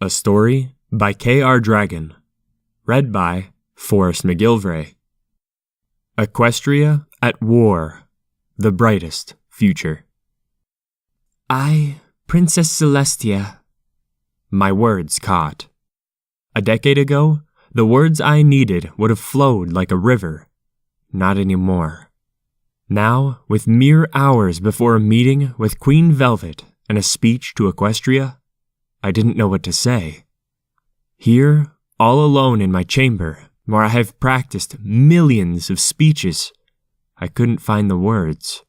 A story by K.R. Dragon. Read by Forrest McGilvray. Equestria at War. The Brightest Future. I, Princess Celestia. My words caught. A decade ago, the words I needed would have flowed like a river. Not anymore. Now, with mere hours before a meeting with Queen Velvet and a speech to Equestria, I didn't know what to say. Here, all alone in my chamber, where I have practiced millions of speeches, I couldn't find the words.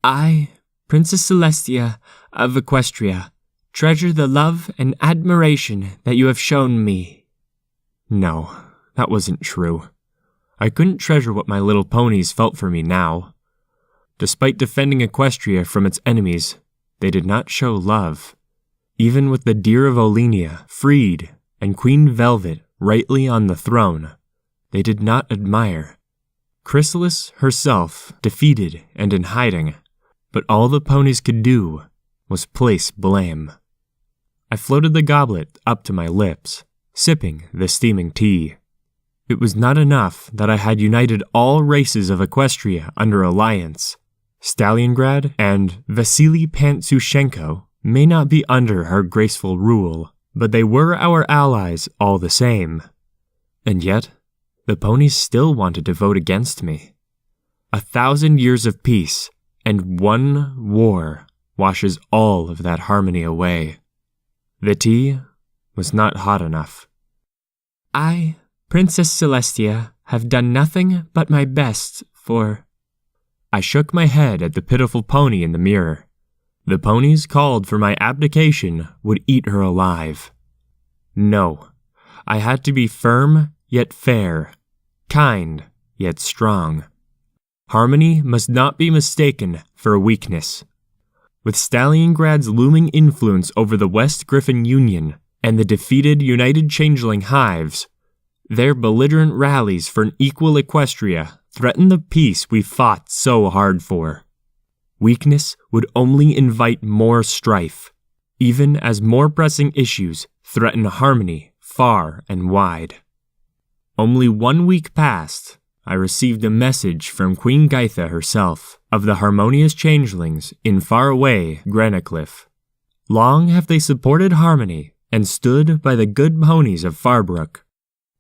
I, Princess Celestia of Equestria, treasure the love and admiration that you have shown me. No, that wasn't true. I couldn't treasure what my little ponies felt for me now. Despite defending Equestria from its enemies, they did not show love. Even with the deer of Olenia freed and Queen Velvet rightly on the throne, they did not admire. Chrysalis herself defeated and in hiding, but all the ponies could do was place blame. I floated the goblet up to my lips, sipping the steaming tea. It was not enough that I had united all races of Equestria under alliance. Stalliongrad and Vasily Pantsushenko may not be under her graceful rule, but they were our allies all the same. And yet, the ponies still wanted to vote against me. 1,000 years of peace and one war washes all of that harmony away. The tea was not hot enough. I, Princess Celestia, have done nothing but my best for... I shook my head at the pitiful pony in the mirror. The ponies called for my abdication would eat her alive. No, I had to be firm yet fair, kind yet strong. Harmony must not be mistaken for a weakness. With Stalliongrad's looming influence over the West Griffin Union and the defeated United Changeling hives, their belligerent rallies for an equal Equestria threatened the peace we fought so hard for. Weakness would only invite more strife, even as more pressing issues threaten harmony far and wide. Only 1 week passed, I received a message from Queen Gaitha herself of the harmonious changelings in faraway Granacliff. Long have they supported harmony and stood by the good ponies of Farbrook,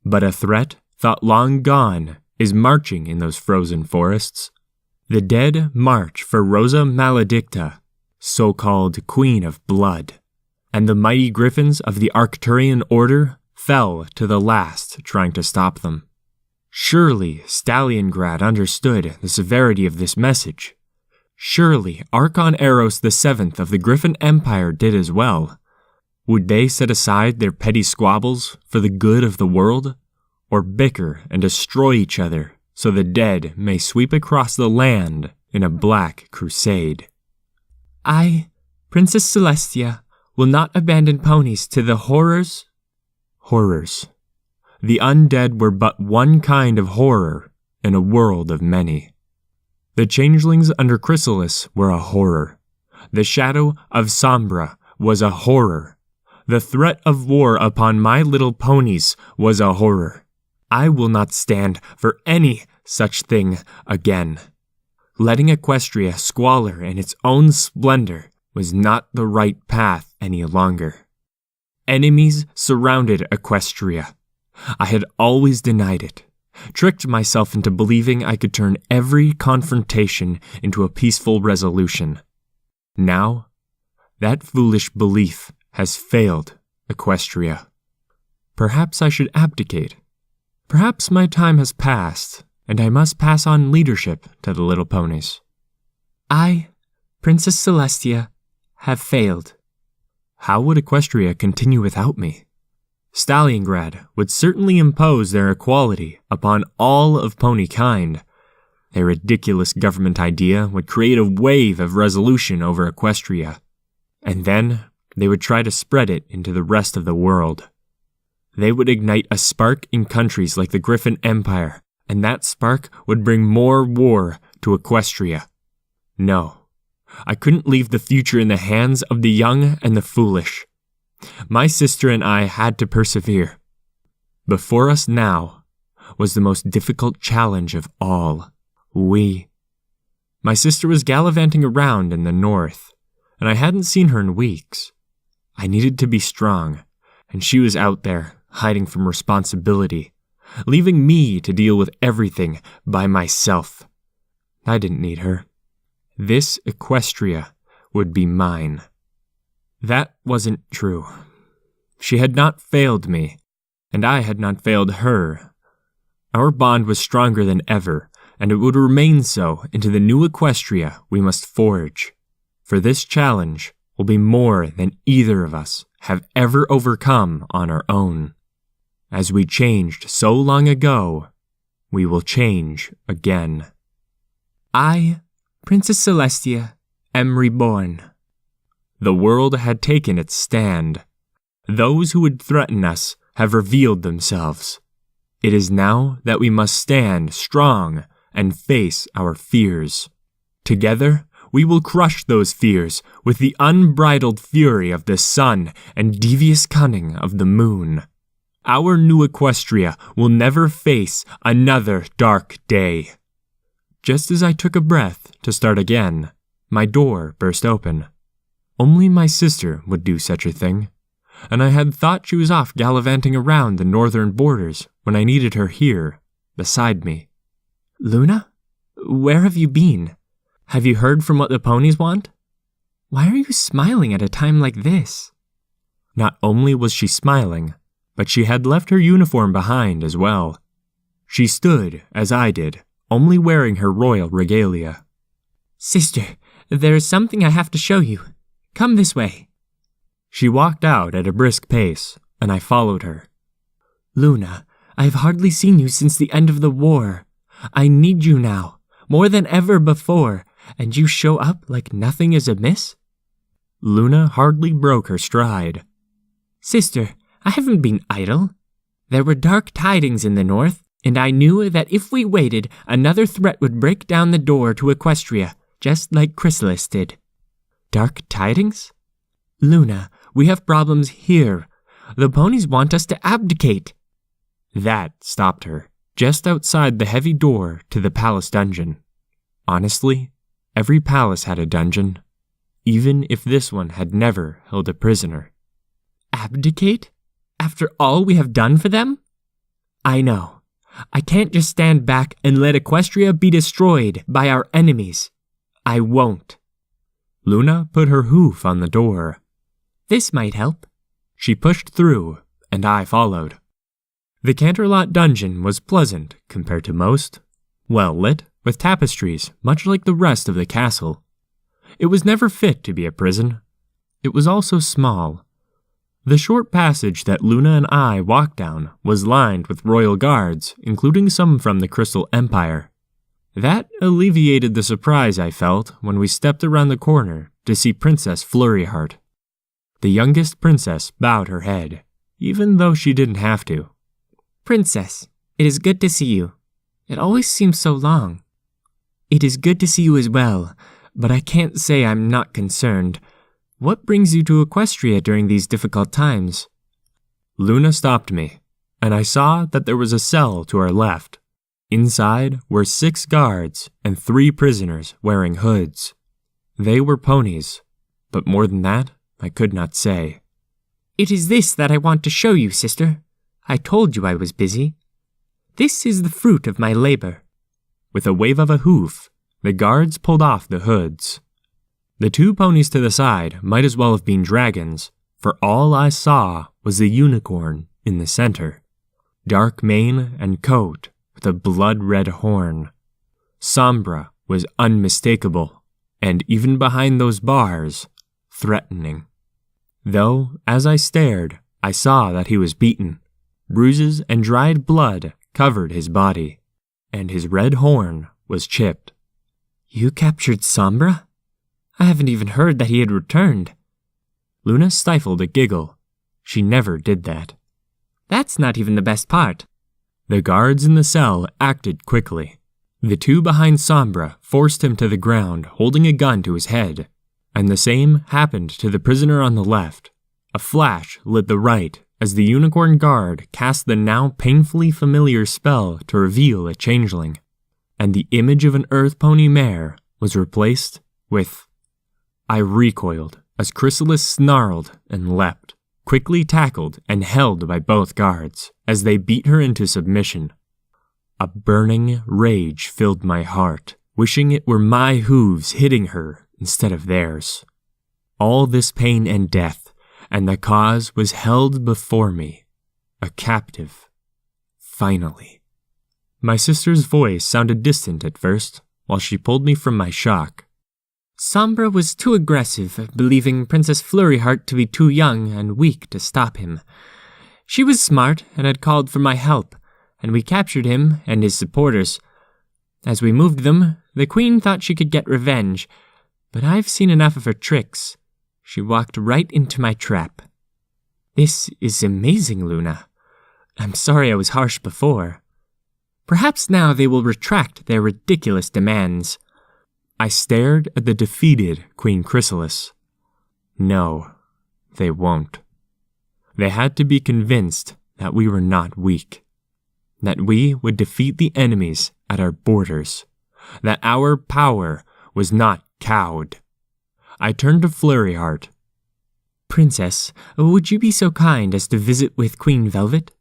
but a threat thought long gone is marching in those frozen forests. The dead march for Rosa Maledicta, so-called Queen of Blood, and the mighty griffins of the Arcturian Order fell to the last trying to stop them. Surely Stalliongrad understood the severity of this message. Surely Archon Eros VII of the Griffin Empire did as well. Would they set aside their petty squabbles for the good of the world, or bicker and destroy each other so the dead may sweep across the land in a black crusade? I, Princess Celestia, will not abandon ponies to the horrors. Horrors. The undead were but one kind of horror in a world of many. The changelings under Chrysalis were a horror. The shadow of Sombra was a horror. The threat of war upon my little ponies was a horror. I will not stand for any such thing again. Letting Equestria squalor in its own splendor was not the right path any longer. Enemies surrounded Equestria. I had always denied it, tricked myself into believing I could turn every confrontation into a peaceful resolution. Now, that foolish belief has failed Equestria. Perhaps I should abdicate. Perhaps my time has passed, and I must pass on leadership to the little ponies. I, Princess Celestia, have failed. How would Equestria continue without me? Stalliongrad would certainly impose their equality upon all of pony kind. Their ridiculous government idea would create a wave of resolution over Equestria, and then they would try to spread it into the rest of the world. They would ignite a spark in countries like the Griffin Empire, and that spark would bring more war to Equestria. No, I couldn't leave the future in the hands of the young and the foolish. My sister and I had to persevere. Before us now was the most difficult challenge of all. My sister was gallivanting around in the north, and I hadn't seen her in weeks. I needed to be strong, and she was out there, hiding from responsibility, leaving me to deal with everything by myself. I didn't need her. This Equestria would be mine. That wasn't true. She had not failed me, and I had not failed her. Our bond was stronger than ever, and it would remain so into the new Equestria we must forge. For this challenge will be more than either of us have ever overcome on our own. As we changed so long ago, we will change again. I, Princess Celestia, am reborn. The world had taken its stand. Those who would threaten us have revealed themselves. It is now that we must stand strong and face our fears. Together, we will crush those fears with the unbridled fury of the sun and devious cunning of the moon. Our new Equestria will never face another dark day. Just as I took a breath to start again, my door burst open. Only my sister would do such a thing, and I had thought she was off gallivanting around the northern borders when I needed her here, beside me. Luna? Where have you been? Have you heard from what the ponies want? Why are you smiling at a time like this? Not only was she smiling, but she had left her uniform behind as well. She stood, as I did, only wearing her royal regalia. Sister, there is something I have to show you. Come this way. She walked out at a brisk pace, and I followed her. Luna, I have hardly seen you since the end of the war. I need you now, more than ever before, and you show up like nothing is amiss? Luna hardly broke her stride. Sister, I haven't been idle. There were dark tidings in the north, and I knew that if we waited, another threat would break down the door to Equestria, just like Chrysalis did. Dark tidings? Luna, we have problems here. The ponies want us to abdicate. That stopped her, just outside the heavy door to the palace dungeon. Honestly, every palace had a dungeon, even if this one had never held a prisoner. Abdicate? After all we have done for them? I know. I can't just stand back and let Equestria be destroyed by our enemies. I won't. Luna put her hoof on the door. This might help. She pushed through, and I followed. The Canterlot dungeon was pleasant compared to most, well lit, with tapestries much like the rest of the castle. It was never fit to be a prison. It was also small. The short passage that Luna and I walked down was lined with royal guards, including some from the Crystal Empire. That alleviated the surprise I felt when we stepped around the corner to see Princess Flurryheart. The youngest princess bowed her head, even though she didn't have to. Princess, it is good to see you. It always seems so long. It is good to see you as well, but I can't say I'm not concerned. What brings you to Equestria during these difficult times? Luna stopped me, and I saw that there was a cell to our left. Inside were 6 guards and 3 prisoners wearing hoods. They were ponies, but more than that, I could not say. It is this that I want to show you, sister. I told you I was busy. This is the fruit of my labor. With a wave of a hoof, the guards pulled off the hoods. The 2 ponies to the side might as well have been dragons, for all I saw was the unicorn in the center. Dark mane and coat with a blood-red horn. Sombra was unmistakable, and even behind those bars, threatening. Though, as I stared, I saw that he was beaten. Bruises and dried blood covered his body, and his red horn was chipped. You captured Sombra? I haven't even heard that he had returned. Luna stifled a giggle. She never did that. That's not even the best part. The guards in the cell acted quickly. The 2 behind Sombra forced him to the ground, holding a gun to his head, and the same happened to the prisoner on the left. A flash lit the right as the unicorn guard cast the now painfully familiar spell to reveal a changeling, and the image of an earth pony mare was replaced with... I recoiled as Chrysalis snarled and leapt, quickly tackled and held by both guards as they beat her into submission. A burning rage filled my heart, wishing it were my hooves hitting her instead of theirs. All this pain and death, and the cause was held before me, a captive, finally. My sister's voice sounded distant at first, while she pulled me from my shock. Sombra was too aggressive, believing Princess Flurryheart to be too young and weak to stop him. She was smart and had called for my help, and we captured him and his supporters. As we moved them, the Queen thought she could get revenge, but I've seen enough of her tricks. She walked right into my trap. This is amazing, Luna. I'm sorry I was harsh before. Perhaps now they will retract their ridiculous demands. I stared at the defeated Queen Chrysalis. No, they won't. They had to be convinced that we were not weak, that we would defeat the enemies at our borders, that our power was not cowed. I turned to Flurryheart. Princess, would you be so kind as to visit with Queen Velvet?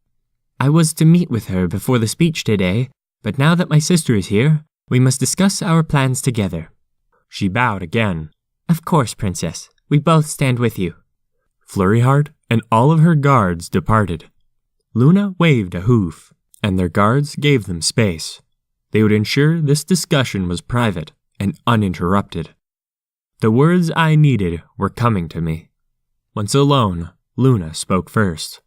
I was to meet with her before the speech today, but now that my sister is here, we must discuss our plans together. She bowed again. Of course, Princess. We both stand with you. Flurryheart and all of her guards departed. Luna waved a hoof, and their guards gave them space. They would ensure this discussion was private and uninterrupted. The words I needed were coming to me. Once alone, Luna spoke first.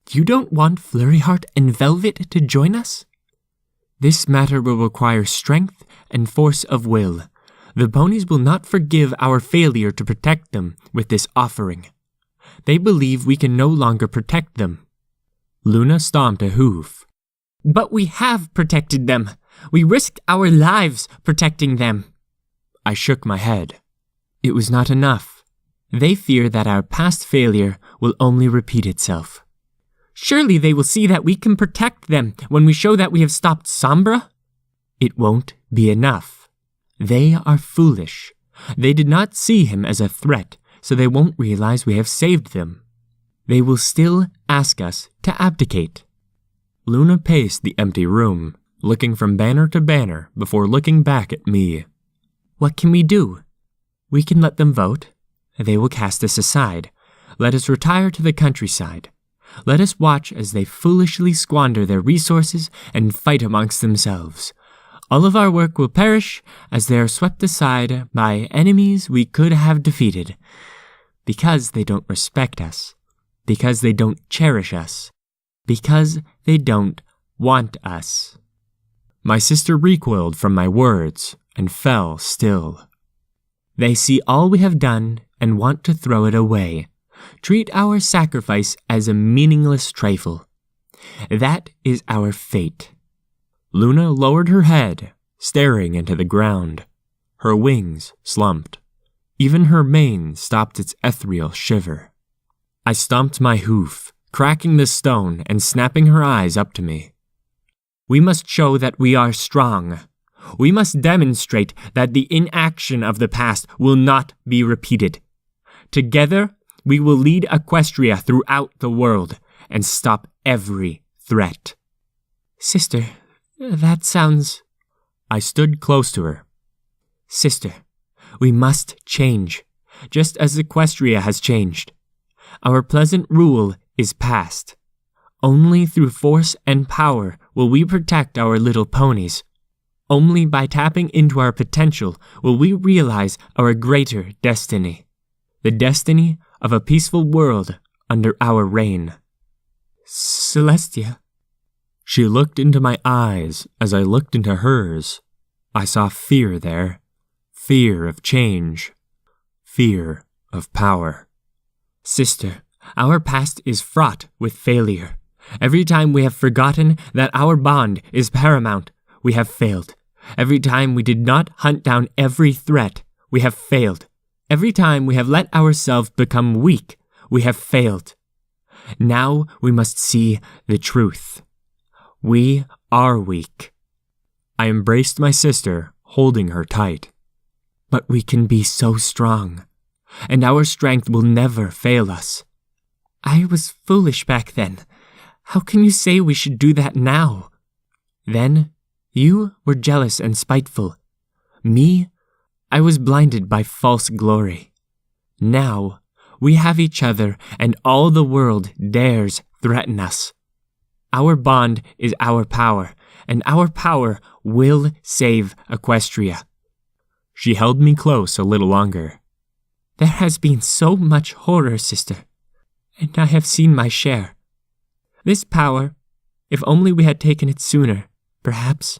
You don't want Flurryheart and Velvet to join us? This matter will require strength and force of will. The ponies will not forgive our failure to protect them with this offering. They believe we can no longer protect them. Luna stomped a hoof. But we have protected them. We risked our lives protecting them. I shook my head. It was not enough. They fear that our past failure will only repeat itself. Surely they will see that we can protect them when we show that we have stopped Sombra? It won't be enough. They are foolish. They did not see him as a threat, so they won't realize we have saved them. They will still ask us to abdicate. Luna paced the empty room, looking from banner to banner before looking back at me. What can we do? We can let them vote. They will cast us aside. Let us retire to the countryside. Let us watch as they foolishly squander their resources and fight amongst themselves. All of our work will perish as they are swept aside by enemies we could have defeated. Because they don't respect us. Because they don't cherish us. Because they don't want us. My sister recoiled from my words and fell still. They see all we have done and want to throw it away. Treat our sacrifice as a meaningless trifle. That is our fate. Luna lowered her head, staring into the ground. Her wings slumped. Even her mane stopped its ethereal shiver. I stomped my hoof, cracking the stone and snapping her eyes up to me. We must show that we are strong. We must demonstrate that the inaction of the past will not be repeated. Together, we will lead Equestria throughout the world and stop every threat. Sister, that sounds... I stood close to her. Sister, we must change, just as Equestria has changed. Our pleasant rule is past. Only through force and power will we protect our little ponies. Only by tapping into our potential will we realize our greater destiny. The destiny of a peaceful world under our reign. Celestia. She looked into my eyes as I looked into hers. I saw fear there. Fear of change. Fear of power. Sister, our past is fraught with failure. Every time we have forgotten that our bond is paramount, we have failed. Every time we did not hunt down every threat, we have failed. Every time we have let ourselves become weak, we have failed. Now we must see the truth. We are weak. I embraced my sister, holding her tight. But we can be so strong, and our strength will never fail us. I was foolish back then. How can you say we should do that now? Then, you were jealous and spiteful. Me, I was blinded by false glory. Now, we have each other, and all the world dares threaten us. Our bond is our power, and our power will save Equestria. She held me close a little longer. There has been so much horror, sister, and I have seen my share. This power, if only we had taken it sooner, perhaps.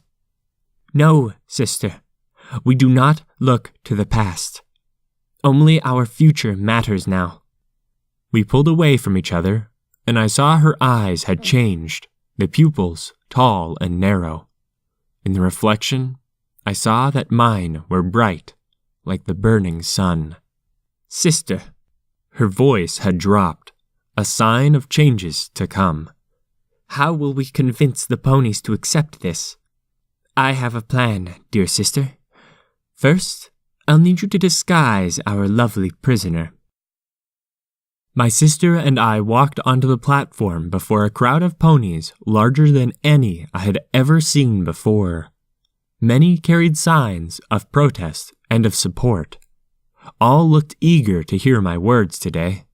No, sister, we do not look to the past. Only our future matters now. We pulled away from each other, and I saw her eyes had changed, the pupils tall and narrow. In the reflection, I saw that mine were bright, like the burning sun. Sister, her voice had dropped, a sign of changes to come. How will we convince the ponies to accept this? I have a plan, dear sister. First, I'll need you to disguise our lovely prisoner. My sister and I walked onto the platform before a crowd of ponies larger than any I had ever seen before. Many carried signs of protest and of support. All looked eager to hear my words today.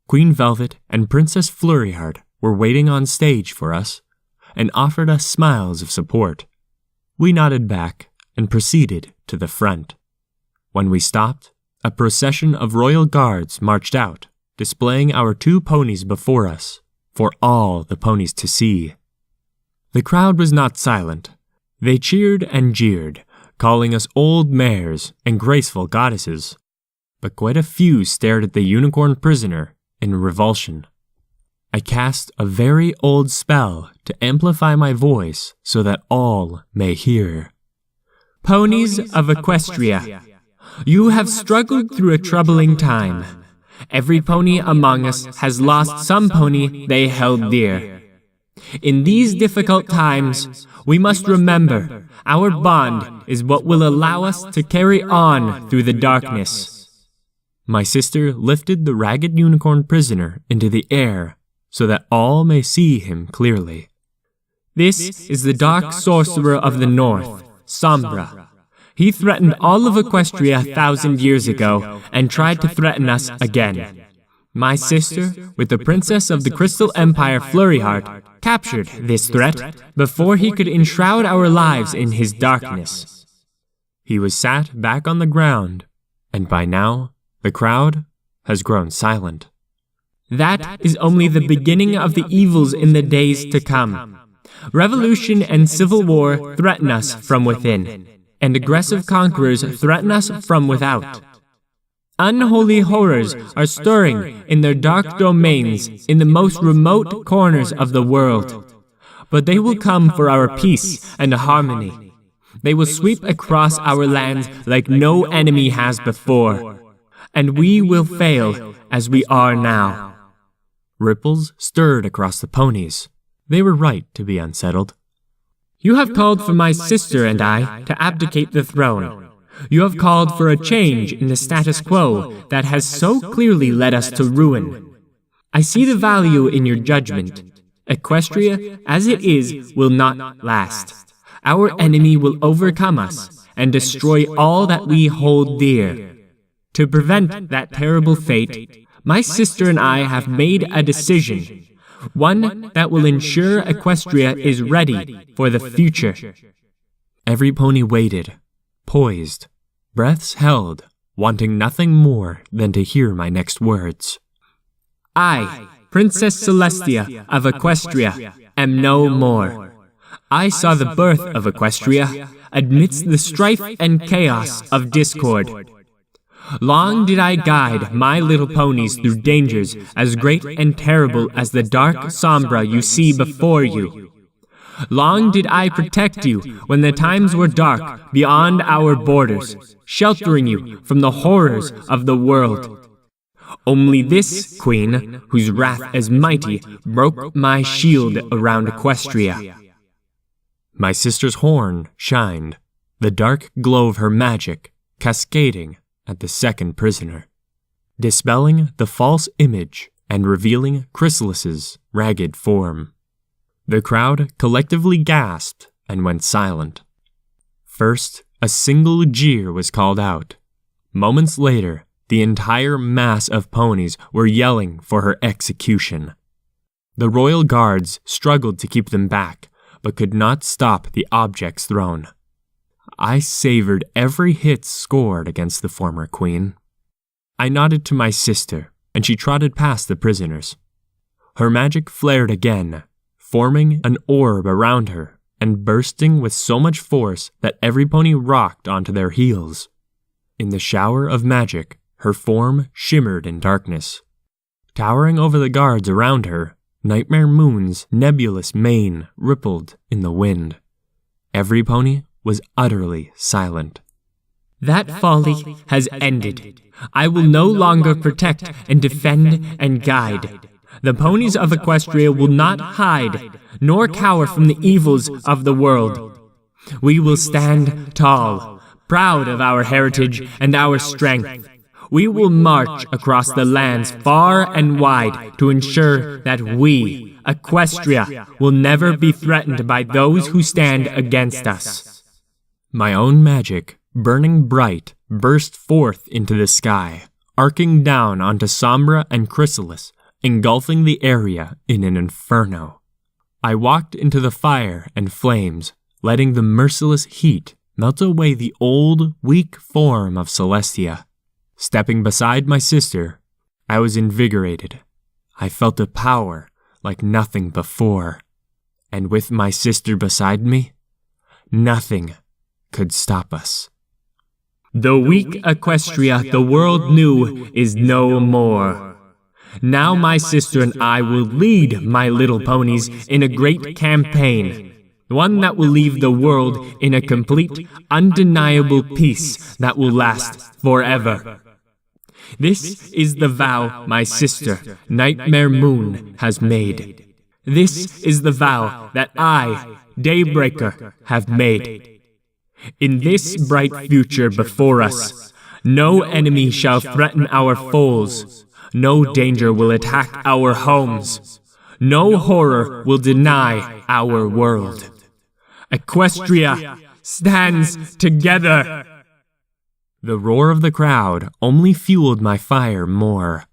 Queen Velvet and Princess Flurryheart were waiting on stage for us and offered us smiles of support. We nodded back and proceeded to the front. When we stopped, a procession of royal guards marched out, displaying our 2 ponies before us, for all the ponies to see. The crowd was not silent. They cheered and jeered, calling us old mares and graceful goddesses. But quite a few stared at the unicorn prisoner in revulsion. I cast a very old spell to amplify my voice so that all may hear. Ponies of Equestria, you have struggled through a troubling time. Every pony among us has lost some pony they held dear. In these difficult times, we must remember our bond is what will allow us to carry on through the darkness. My sister lifted the ragged unicorn prisoner into the air so that all may see him clearly. This is the dark sorcerer of the north, Sombra. He threatened all of Equestria 1,000 years ago and tried to threaten us again. My sister, with the Princess of the Crystal Empire Flurryheart, captured this threat before he could enshroud our lives in his darkness. He was sat back on the ground, and by now, the crowd has grown silent. That is only the beginning of the evils in the days to come. Revolution and civil war threaten us from within, and aggressive conquerors threaten us from without. Unholy horrors are stirring in their dark domains in the most remote corners of the world. But they will come for our peace and harmony. They will sweep across our lands like no enemy has before. And we will fail as we are now. Ripples stirred across the ponies. They were right to be unsettled. You have called for my sister and I to abdicate the throne. You have called for a change in the status quo that has so clearly led us to ruin. I see the value in your judgment. Equestria, as it is, will not last. Our enemy will overcome us and destroy all that we hold dear. To prevent that terrible fate, my sister and I have made a decision, one that will ensure Equestria is ready for the future. Every pony waited, poised, breaths held, wanting nothing more than to hear my next words. I, Princess Celestia of Equestria, am no more. I saw the birth of Equestria amidst the strife and chaos of discord. Long did I guide my little ponies through dangers as great and terrible as the dark Sombra you see before you. Long did I protect you when the times were dark beyond our borders, sheltering you from the horrors of the world. Only this queen, whose wrath is mighty, broke my shield around Equestria. My sister's horn shined, the dark glow of her magic cascading at the second prisoner, dispelling the false image and revealing Chrysalis's ragged form. The crowd collectively gasped and went silent. First, a single jeer was called out. Moments later, the entire mass of ponies were yelling for her execution. The royal guards struggled to keep them back, but could not stop the objects thrown. I savored every hit scored against the former queen. I nodded to my sister, and she trotted past the prisoners. Her magic flared again, forming an orb around her and bursting with so much force that every pony rocked onto their heels. In the shower of magic, her form shimmered in darkness. Towering over the guards around her, Nightmare Moon's nebulous mane rippled in the wind. Every pony was utterly silent. That folly has ended. I will no longer protect and defend and guide. The ponies of Equestria will not hide, nor cower from the evils of the world. We will stand tall, proud of our heritage and our strength. We will march across the lands far and wide to ensure that we, Equestria, will never be threatened by those who stand against us. My own magic, burning bright, burst forth into the sky, arcing down onto Sombra and Chrysalis, engulfing the area in an inferno. I walked into the fire and flames, letting the merciless heat melt away the old, weak form of Celestia. Stepping beside my sister, I was invigorated. I felt a power like nothing before. And with my sister beside me, nothing could stop us. The weak Equestria the world knew is no more. Now my sister and I will lead my little ponies in a great campaign, one that will leave the world in a complete, undeniable peace that will last forever. This is the vow my sister, Nightmare Moon, has made. This is the vow that I, Daybreaker, have made. In this bright future before us, no enemy shall threaten our foes. No danger will attack our homes. No horror will deny our world. Equestria stands together. The roar of the crowd only fueled my fire more.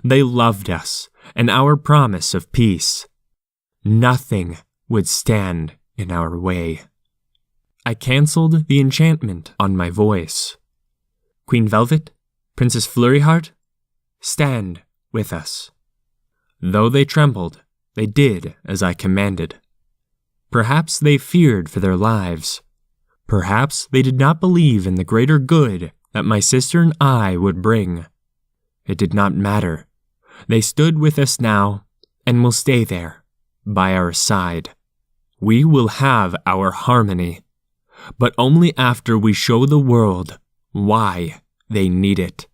They loved us and our promise of peace. Nothing would stand in our way. I canceled the enchantment on my voice. Queen Velvet, Princess Flurryheart, stand with us. Though they trembled, they did as I commanded. Perhaps they feared for their lives. Perhaps they did not believe in the greater good that my sister and I would bring. It did not matter. They stood with us now and will stay there, by our side. We will have our harmony, but only after we show the world why they need it.